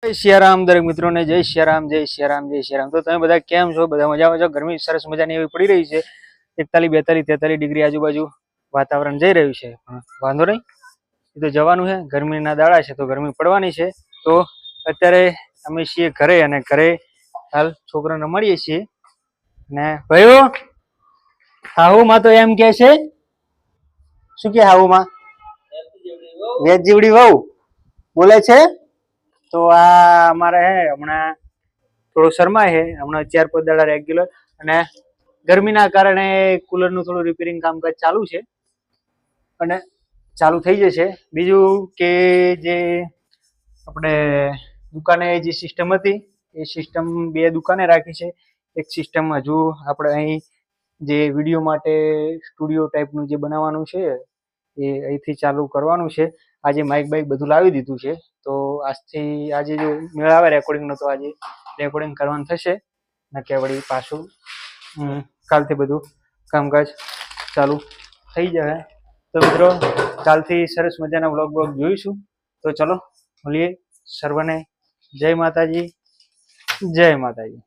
જય સિયારામ દરેક મિત્રોને જય સિયારામ જય સિયારામ જય સિયારામ। તો તમે બધા કેમ છો? બધા મજામાં છો? ગરમી સરસ મજાની એવી પડી રહી છે। 41, 42, 43 ડિગ્રી આજુબાજુ વાતાવરણ જઈ રહ્યું છે, પણ વાંધો નહીં, એ તો જવાનું છે। ગરમીના દાડા છે તો ગરમી પડવાની છે। તો અત્યારે અમે છીએ ઘરે, અને ઘરે હાલ છોકરાને મળીએ છીએ। ને ભાઈઓ, હાહુમાં તો એમ કે છે, શું કે હાહુમાં? વેજ જીવડી વહુ બોલે છે। તો આ અમારે હે હમણાં થોડો શરમાય છે, હમણાં 4-5 દાડા રેગ્યુલર, અને ગરમીના કારણે કુલરનું થોડું રિપેરિંગ કામકાજ ચાલુ છે, અને ચાલુ થઈ જશે। બીજું કે જે આપણે દુકાને જે સિસ્ટમ હતી એ સિસ્ટમ 2 દુકાને રાખી છે। એક સિસ્ટમ હજુ આપણે અહીં જે વિડીયો માટે સ્ટુડિયો ટાઈપનું જે બનાવવાનું છે એ અહીંથી ચાલુ કરવાનું છે। આજે માઇક બાઇક બધું લાવી દીધું છે, તો આજથી આજે જો મેળ આવે રેકોર્ડિંગનો તો આજે રેકોર્ડિંગ કરવાનું થશે, નકે વળી પાછું કાલથી બધું કામકાજ ચાલુ થઈ જશે। તો મિત્રો, કાલથી સરસ મજાના વ્લોગ જોઈશું। તો ચલો મળીએ। સર્વને જય માતાજી, જય માતાજી।